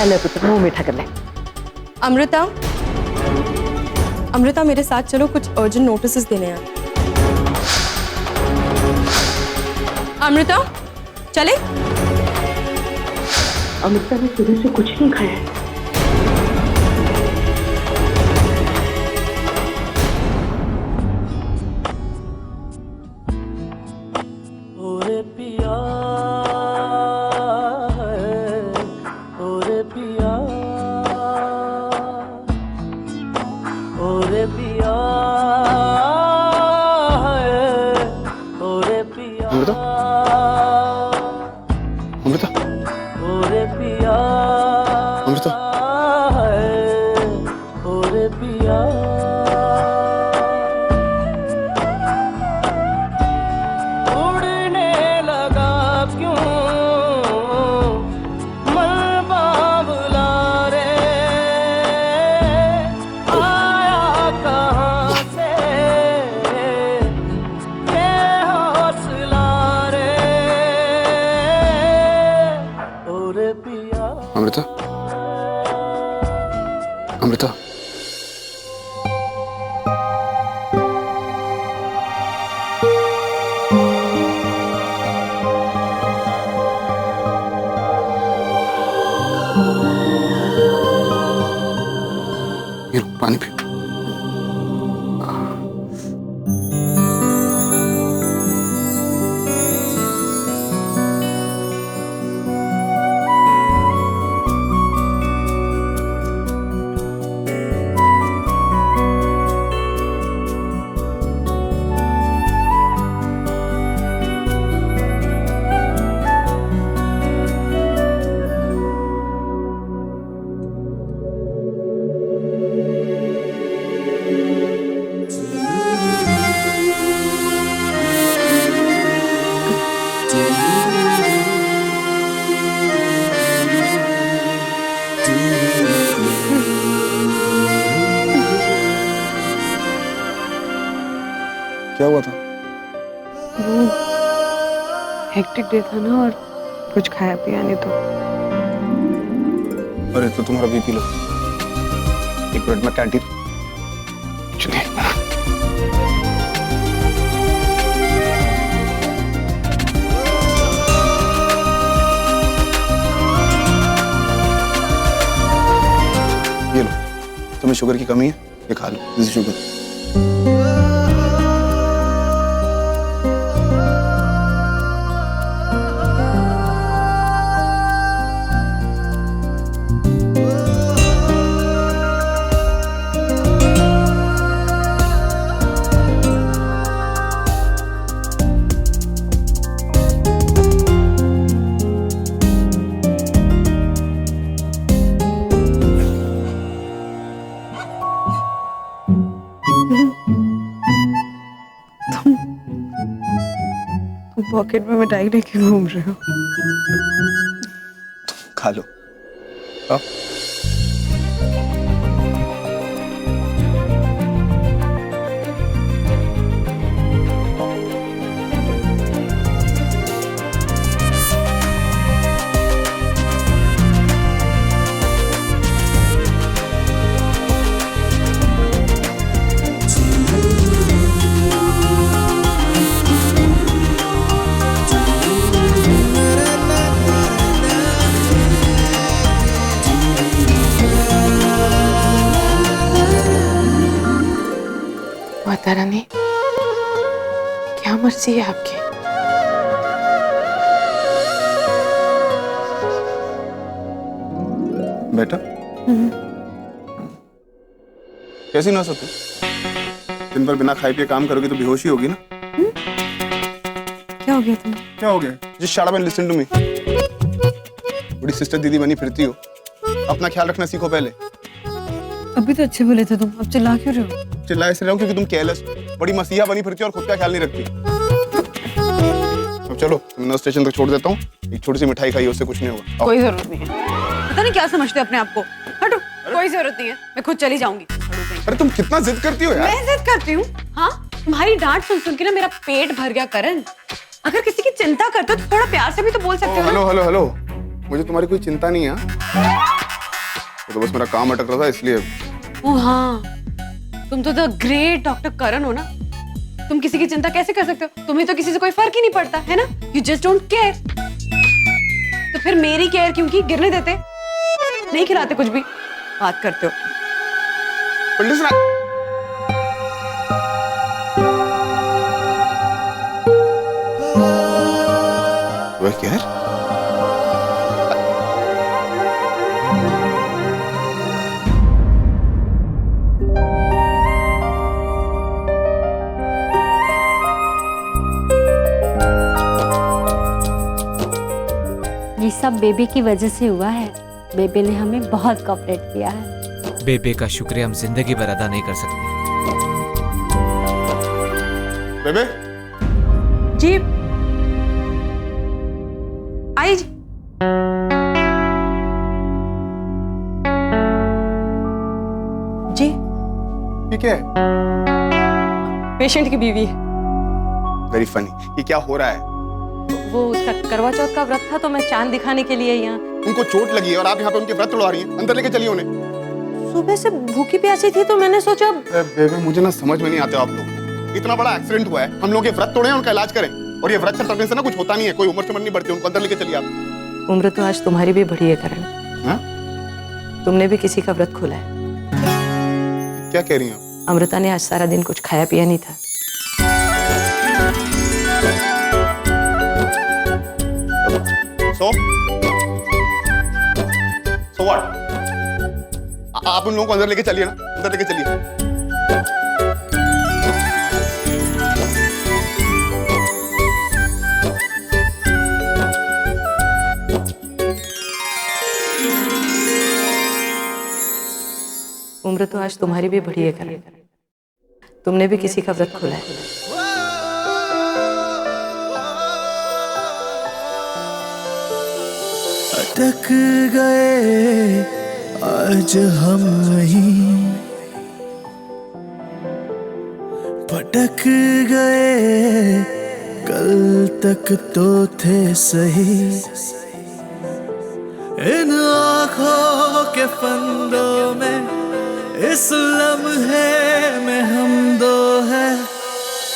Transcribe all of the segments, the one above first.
एले पुत्र मुंह मीठा कर ले। अमृता, अमृता मेरे साथ चलो, कुछ अर्जेंट नोटिस देने हैं। अमृता चले। अमृता ने सुबह से कुछ नहीं खाया है। ओरे पिया है, ओरे पिया, ओरे पिया है, ओरे पिया, अमृता, ओरे पिया अमृता, है, ओरे पिया। उड़ने लगा क्यों मन बाबुला रे, आया कहाँ से ये हौसला रे, ओरे पिया। अमृता, अमृता, ये लो, पानी पियो। क्या हुआ था? वो हेक्टिक डे था ना, और कुछ खाया पिया नहीं तो। अरे तो तुम्हारा बीपी लो, एक मिनट में कैंटीन। चलिए। ये लो, तुम्हें शुगर की कमी है, ये खा लो, दिस इज शुगर। पॉकेट में मिठाई लेके घूम रहे हो। खा लो। आओ। माता रानी, क्या मर्जी है आपकी? बेटा, कैसी ना सकते? दिन भर बिना खाए पिए काम करोगे तो बेहोशी होगी ना? क्या हो गया तुम्हें? क्या हो गया? जिस shut up and listen to me. बड़ी सिस्टर दीदी बनी फिरती हो, अपना ख्याल रखना सीखो पहले। अभी तो अच्छे बोले थे तुम, अब चिल्ला क्यों रहे हो? चिल्ला इसलिए रहा हूं क्योंकि तुम केयरलेस, बड़ी मसीहा बनी फिरती हो और खुद का ख्याल नहीं रखती। अब चलो, मैं स्टेशन तक छोड़ देता हूँ, एक छोटी सी मिठाई खाई, उससे कुछ नहीं होगा। कोई जरूरत नहीं है। पता नहीं क्या समझते हो अपने आप को। हटो, कोई जरूरत नहीं है, मैं खुद चली जाऊंगी। अरे तुम कितना जिद करती हो यार। मैं जिद करती हूँ? हाँ, तुम्हारी डांट सुन सुन के ना मेरा पेट भर गया करण। अगर किसी की चिंता करते हो तो थोड़ा प्यार से भी तो बोल सकते हो। हेलो हेलो हेलो, मुझे तुम्हारी कोई चिंता नहीं है। तो बस मेरा काम अटक रहा था इसलिए। ओ हाँ, तुम तो द ग्रेट डॉक्टर करण हो ना। तुम किसी की चिंता कैसे कर सकते हो? तुम्हें तो किसी से कोई फर्क ही नहीं पड़ता है ना। You just don't care. तो फिर मेरी केयर क्यों की? गिरने देते, नहीं खिलाते कुछ भी। बात करते हो। But listen, वह क्या है? ये सब बेबी की वजह से हुआ है। बेबी ने हमें बहुत कोऑपरेट किया है। बेबे का शुक्रिया हम जिंदगी भर अदा नहीं कर सकते। बेबे, जी आई जी। जी ये क्या है? पेशेंट की बीवी है। Very funny. ये क्या हो रहा है? वो उसका करवा चौथ का व्रत था तो मैं चांद दिखाने के लिए यहाँ। उनको चोट लगी है और आप यहाँ पे उनके व्रत तोड़वा रही हैं। अंदर लेके चलिए उन्हें। सुबह से भूखी प्यासी थी तो मैंने सोचा। बेबे, मुझे ना समझ में नहीं आते आप लोग। इतना बड़ा एक्सीडेंट हुआ है, हम लोग ये व्रत तोड़े उनका इलाज करें, और ये व्रत से तोड़ने से ना कुछ होता नहीं है। कोई उम्र से नहीं बढ़ती। उनको अंदर लेके चलिए आप। उम्र तो आज तुम्हारी भी बढ़ी है करण। हाँ? तुमने भी किसी का व्रत खोला है। क्या कह रही हैं आप? अमृता ने आज सारा दिन कुछ खाया पिया नहीं था। So what? आप उन लोगों को अंदर लेके चलिए ना, अंदर लेके चलिए। उम्र तो आज तुम्हारी भी बढ़ी है करण। तुमने भी किसी का व्रत खोला है। अटक गए आज हम वहीं, भटक गए कल तक तो थे सही। इन आँखों के फंदों में इस लम्हे में हम दो हैं,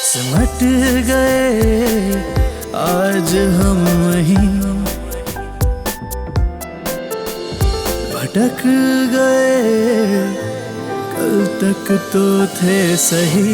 सिमट गए आज हम वहीं, भटक गए कल तक तो थे सही।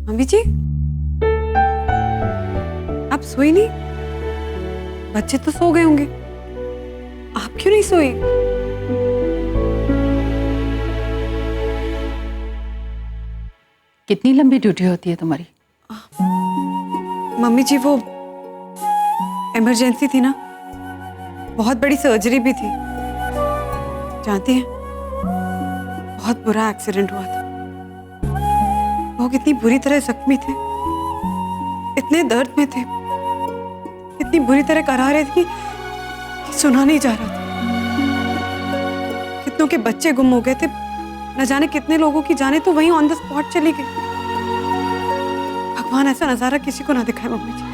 मम्मी जी, आप सोई नहीं? बच्चे तो सो गए होंगे, आप क्यों नहीं सोई? कितनी लंबी ड्यूटी होती है तुम्हारी? मम्मी जी, वो इमरजेंसी थी ना, बहुत बड़ी सर्जरी भी थी। जानती हैं, बहुत बुरा एक्सीडेंट हुआ था। वो कितनी बुरी तरह जख्मी थे, इतने दर्द में थे, इतनी बुरी तरह करा रहे थे कि सुना नहीं जा रहा था। कितनों के बच्चे गुम हो गए थे, न जाने कितने लोगों की जाने तो वहीं ऑन द स्पॉट चली गई। भगवान ऐसा नजारा किसी को ना दिखाए मम्मी जी।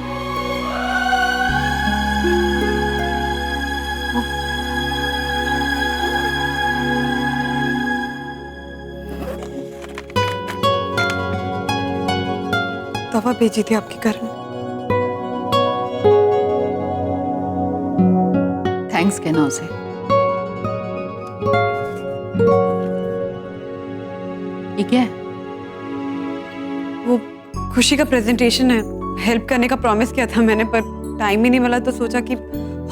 दवा भेजी थी आपके घर में। थैंक्स कहना उसे। ये क्या है? वो खुशी का प्रेजेंटेशन है, हेल्प करने का प्रॉमिस किया था मैंने, पर टाइम ही नहीं मिला तो सोचा कि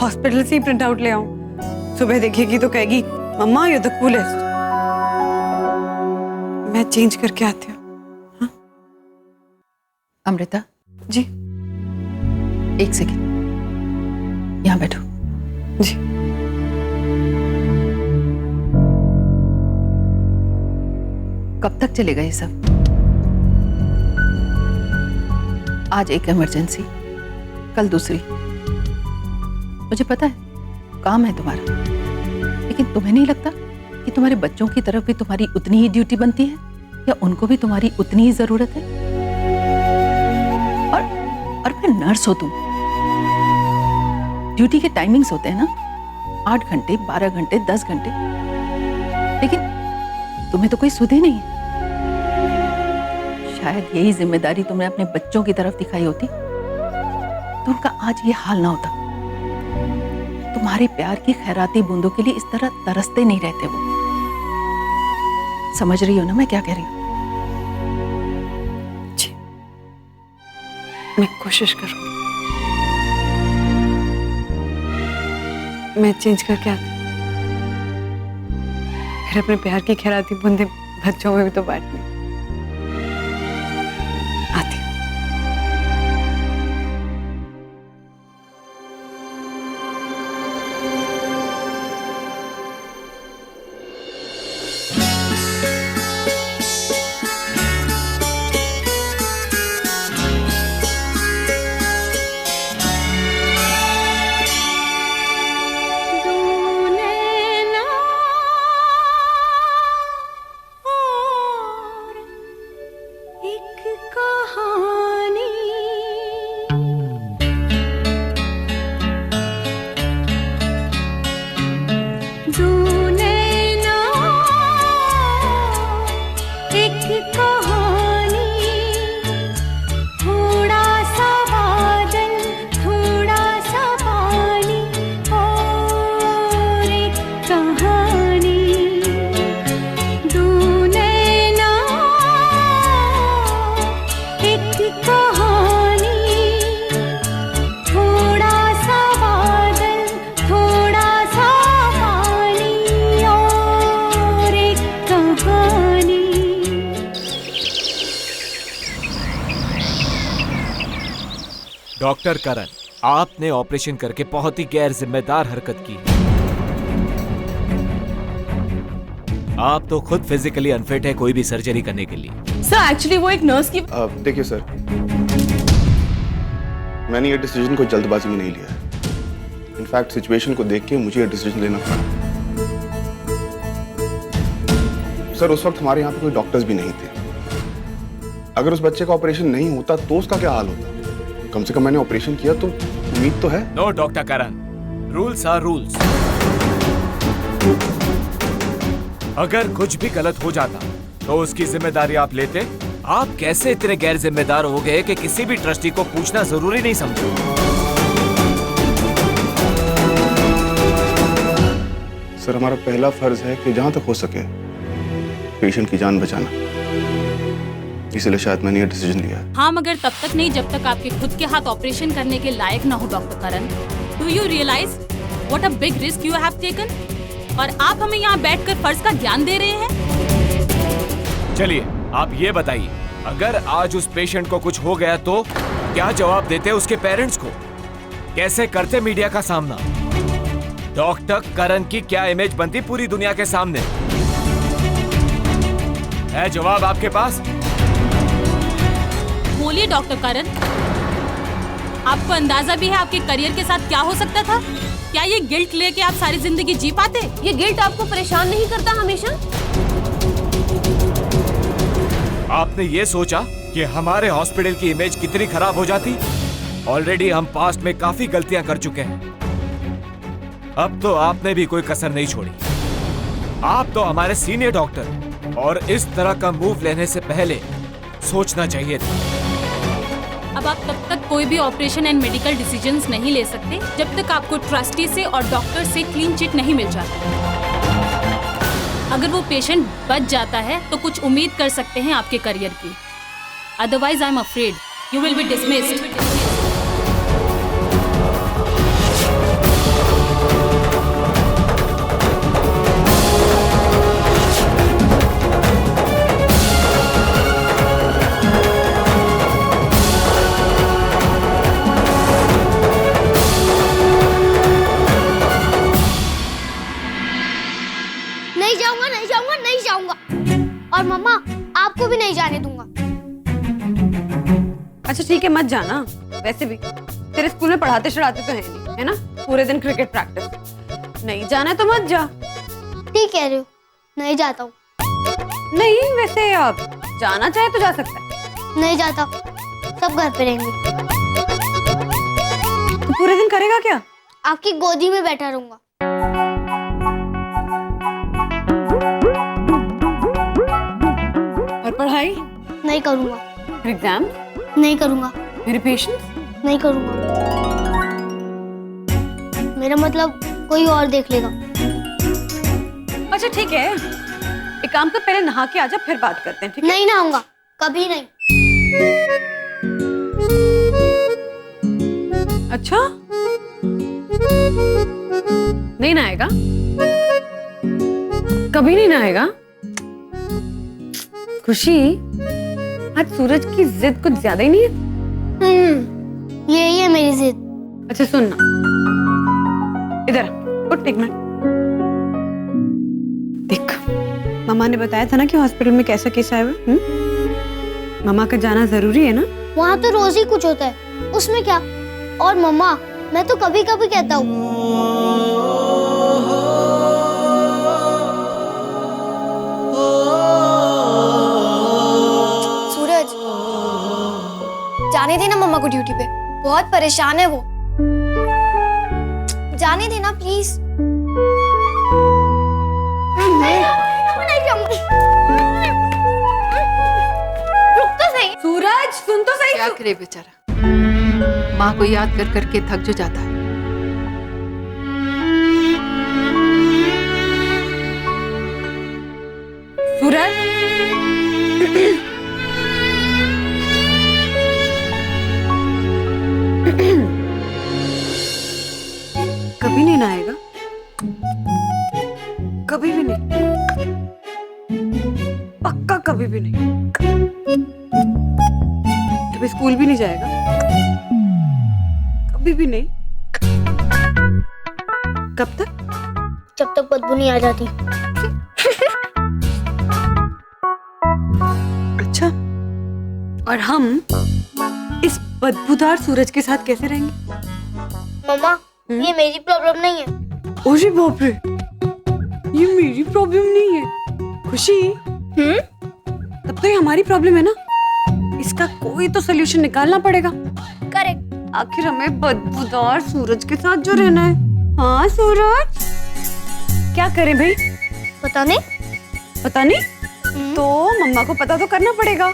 हॉस्पिटल से ही प्रिंट आउट ले आऊं। सुबह देखेगी तो कहेगी मम्मा यू द कूलेस्ट। मैं चेंज करके आती हूँ। अमृता जी। एक सेकंड, यहाँ बैठो। जी। कब तक चलेगा ये सब? आज एक इमरजेंसी, कल दूसरी। मुझे पता है काम है तुम्हारा, लेकिन तुम्हें नहीं लगता कि तुम्हारे बच्चों की तरफ भी तुम्हारी उतनी ही ड्यूटी बनती है, या उनको भी तुम्हारी उतनी ही जरूरत है? और फिर नर्स हो तुम, ड्यूटी के टाइमिंग्स होते हैं ना, 8 घंटे, 12 घंटे, 10 घंटे, लेकिन तुम्हें तो कोई सुध ही नहीं है। शायद यही जिम्मेदारी तुमने अपने बच्चों की तरफ दिखाई होती तो उनका आज ये हाल ना होता। तुम्हारे प्यार की खैराती बूंदों के लिए इस तरह तरसते नहीं रहते वो। समझ रही हो ना मैं क्या कह रही हूँ? जी, मैं कोशिश करूंगी। मैं चेंज करके आती हूँ। फिर अपने प्यार की खैराती बूंदे बच्चों में भी तो बांटनी। आती हूँ। डॉक्टर करण, आपने ऑपरेशन करके बहुत ही गैर जिम्मेदार हरकत की। आप तो खुद फिजिकली अनफिट है कोई भी सर्जरी करने के लिए। सर एक्चुअली वो एक नर्स की देखिए सर, मैंने ये डिसीजन को जल्दबाजी में नहीं लिया है। इनफैक्ट सिचुएशन को देख के मुझे ये डिसीजन लेना पड़ा। सर उस वक्त हमारे यहाँ पे कोई डॉक्टर्स भी नहीं थे। अगर उस बच्चे का ऑपरेशन नहीं होता तो उसका क्या हाल होता? कम से कम मैंने ऑपरेशन किया तो उम्मीद तो है। No doctor Karan, rules are rules. अगर कुछ भी गलत हो जाता तो उसकी जिम्मेदारी आप लेते। आप कैसे इतने गैर जिम्मेदार हो गए कि किसी भी ट्रस्टी को पूछना जरूरी नहीं समझे? सर हमारा पहला फर्ज है कि जहां तक हो सके पेशेंट की जान बचाना, इसलिए शायद मैंने ये डिसीजन लिया है। हाँ, मगर तब तक नहीं जब तक आपके खुद के हाथ ऑपरेशन करने के लायक ना हो doctor Karan. Do you realize what a big risk you have taken? और आप हमें यहाँ बैठकर फर्ज का ज्ञान दे रहे हैं। चलिए आप ये बताइए, अगर आज उस पेशेंट को कुछ हो गया तो क्या जवाब देते उसके पेरेंट्स को? कैसे करते मीडिया का सामना? डॉक्टर करण की क्या इमेज बनती पूरी दुनिया के सामने? है जवाब आपके पास? बोलिए डॉक्टर करण, आपको अंदाजा भी है आपके करियर के साथ क्या हो सकता था? क्या ये गिल्ट लेके आप सारी जिंदगी जी पाते? ये गिल्ट आपको परेशान नहीं करता हमेशा? आपने ये सोचा कि हमारे हॉस्पिटल की इमेज कितनी खराब हो जाती? ऑलरेडी हम पास्ट में काफी गलतियां कर चुके हैं। अब तो आपने भी कोई कसर नहीं छोड़ी। आप तो हमारे सीनियर डॉक्टर, और इस तरह का मूव लेने से पहले सोचना चाहिए था। अब आप तब तक कोई भी ऑपरेशन एंड मेडिकल डिसीजंस नहीं ले सकते जब तक आपको ट्रस्टी से और डॉक्टर से क्लीन चिट नहीं मिल जाता। अगर वो पेशेंट बच जाता है तो कुछ उम्मीद कर सकते हैं आपके करियर की। Otherwise I am afraid you will be dismissed. नहीं जाऊंगा और मम्मा अच्छा ठीक है, मत जाना। वैसे भी तेरे स्कूल में पढ़ाते चढ़ाते तो है नहीं, है ना? पूरे दिन क्रिकेट प्रैक्टिस। नहीं जाना है तो मत जा। ठीक कह रहे हो, नहीं जाता हूँ। नहीं वैसे आप जाना चाहे तो जा सकता है। नहीं जाता, सब घर पे रहेंगे। तो पूरे दिन करेगा क्या? आपकी गोदी में बैठा रहूंगा। और पढ़ाई? नहीं करूंगा। फिर एग्जाम? नहीं करूंगा। मेरे पेशेंस? नहीं करूंगा। मेरा मतलब कोई और देख लेगा। अच्छा ठीक है, एक काम कर, पहले नहा के आजा, फिर बात करते हैं, ठीक है? नहीं नहाऊंगा, कभी नहीं। अच्छा नहीं नहाएगा? कभी नहीं नहाएगा? खुशी, आज सूरज की जिद कुछ ज्यादा ही नहीं है? यही है मेरी जिद। अच्छा सुनना, इधर उठ एक मिनट। देख, मामा ने बताया था ना कि हॉस्पिटल में कैसा केस आया हुआ। मामा का जाना जरूरी है ना? वहाँ तो रोज ही कुछ होता है, उसमें क्या? और मम्मा, मैं तो कभी कभी कहता हूँ। सूरज, जाने देना मम्मा को ड्यूटी पे, बहुत परेशान है वो। जाने देना प्लीज। रुक तो सही। सूरज सुन तो सही। क्या करे बेचारा, माँ को याद कर करके थक जो जाता है। सूरज कभी नहीं नहाएगा? कभी भी नहीं? पक्का कभी भी नहीं? कभी स्कूल भी नहीं जाएगा? कभी भी नहीं? कब तक? जब तक बदबू नहीं आ जाती। अच्छा, और हम इस बदबूदार सूरज के साथ कैसे रहेंगे? मम्मा, ये मेरी प्रॉब्लम नहीं है। ओरे बाप रे, ये मेरी प्रॉब्लम नहीं है। खुशी, तब तो ये हमारी प्रॉब्लम है ना? इसका कोई तो सोल्यूशन निकालना पड़ेगा। करेक्ट। आखिर हमें बदबूदार सूरज के साथ जो रहना है। हाँ सूरज, क्या करें भाई? पता नहीं। पता नहीं? तो मम्मा को पता तो करना पड़ेगा।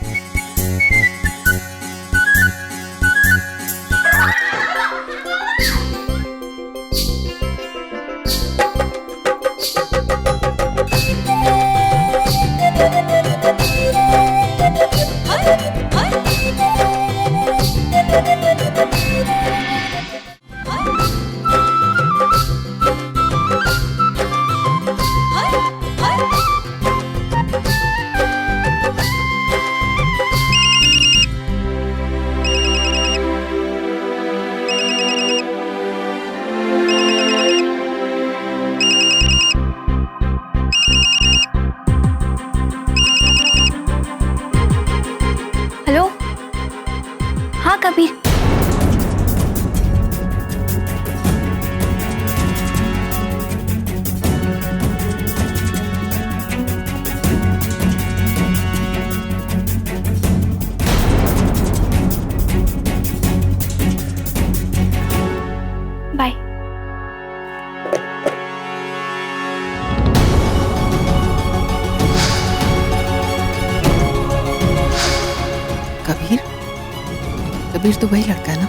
हेलो, हाँ कबीर। बाय। कबीर, कबीर तो वही लड़का है ना,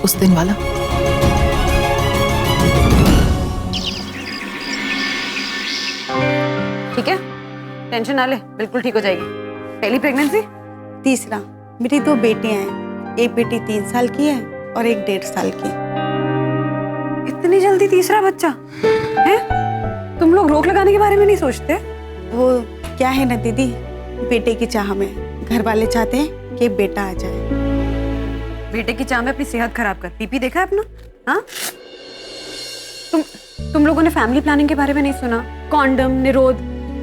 उस दिन वाला। ठीक है, टेंशन ना ले, बिल्कुल ठीक हो जाएगी। पहली प्रेगनेंसी? तीसरा। मेरी 2 बेटियां हैं, एक बेटी 3 साल की है और एक 1.5 साल की। इतनी जल्दी तीसरा बच्चा है? तुम लोग रोक लगाने के बारे में नहीं सोचते? वो क्या है ना दीदी, बेटे की चाह में घर वाले चाहते हैं कि बेटा आ जाए। बेटे की चाह में अपनी सेहत खराब कर। पीपी देखा है अपना? हाँ, तुम लोगों ने फैमिली प्लानिंग के बारे में नहीं सुना? कॉन्डम, निरोध,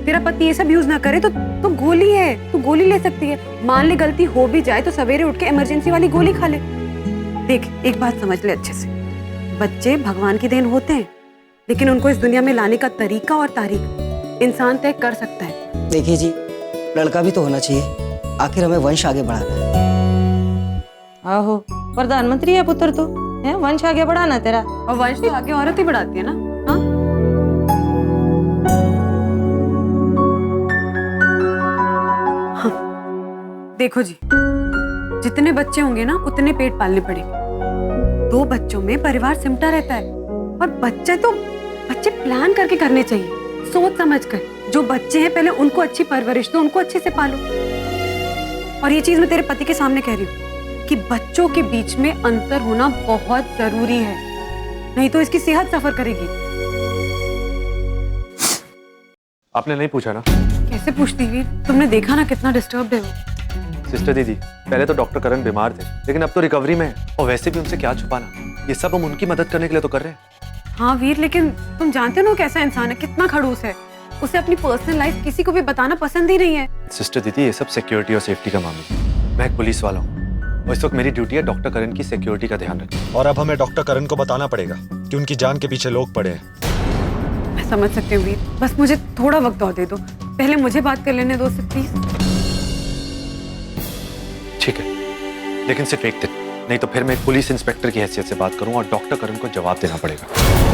तेरा पति ये सब यूज ना करे तो गोली है, तू गोली ले सकती है। मान ले गलती हो भी जाए तो सवेरे उठ के इमरजेंसी वाली गोली खा ले। देख एक बात समझ ले अच्छे से, बच्चे भगवान की देन होते हैं, लेकिन उनको इस दुनिया में लाने का तरीका और तारीख इंसान तय कर सकता है। देखिए जी, लड़का भी तो होना चाहिए, आखिर हमें वंश आगे बढ़ाना है। आहो, प्रधानमंत्री है पुत्र तो है, वंश आगे बढ़ाना तेरा। और वंश तो आगे औरत ही बढ़ाती है ना। हाँ देखो जी, जितने बच्चे होंगे ना उतने पेट पालने पड़ेंगे। 2 बच्चों में परिवार सिमटा रहता है, और बच्चे प्लान करके करने चाहिए, सोच समझ कर। जो बच्चे हैं पहले उनको अच्छी परवरिश दो, उनको अच्छे से पालो। और ये चीज मैं तेरे पति के सामने कह रही हूँ कि बच्चों के बीच में अंतर होना बहुत जरूरी है, नहीं तो इसकी सेहत सफर करेगी। आपने नहीं पूछा ना? कैसे पूछती वीर, तुमने देखा ना कितना डिस्टर्ब है वो। सिस्टर दीदी, पहले तो डॉक्टर करण बीमार थे, लेकिन अब तो रिकवरी में है, और वैसे भी उनसे क्या छुपाना, ये सब हम उनकी मदद करने के लिए तो कर रहे हैं। हाँ वीर, लेकिन तुम जानते हो कैसा इंसान है, कितना खड़ूस है। उसे अपनी पर्सनल लाइफ किसी को भी बताना पसंद ही नहीं है। सिस्टर दीदी, ये सब सिक्योरिटी और सेफ्टी का मामला है। मैं एक पुलिस वाला हूँ, और इस वक्त मेरी ड्यूटी है डॉक्टर करण की सिक्योरिटी का ध्यान रखना। और अब हमें डॉक्टर करण को बताना पड़ेगा कि उनकी जान के पीछे लोग पड़े हैं। मैं समझ सकती हूँ वीर, बस मुझे थोड़ा वक्त और दे दो, पहले मुझे बात कर लेने दो उससे प्लीज। ठीक है, लेकिन सिर्फ एक दिन, नहीं तो फिर मैं एक पुलिस इंस्पेक्टर की हैसियत से बात करूं और डॉक्टर करण को जवाब देना पड़ेगा।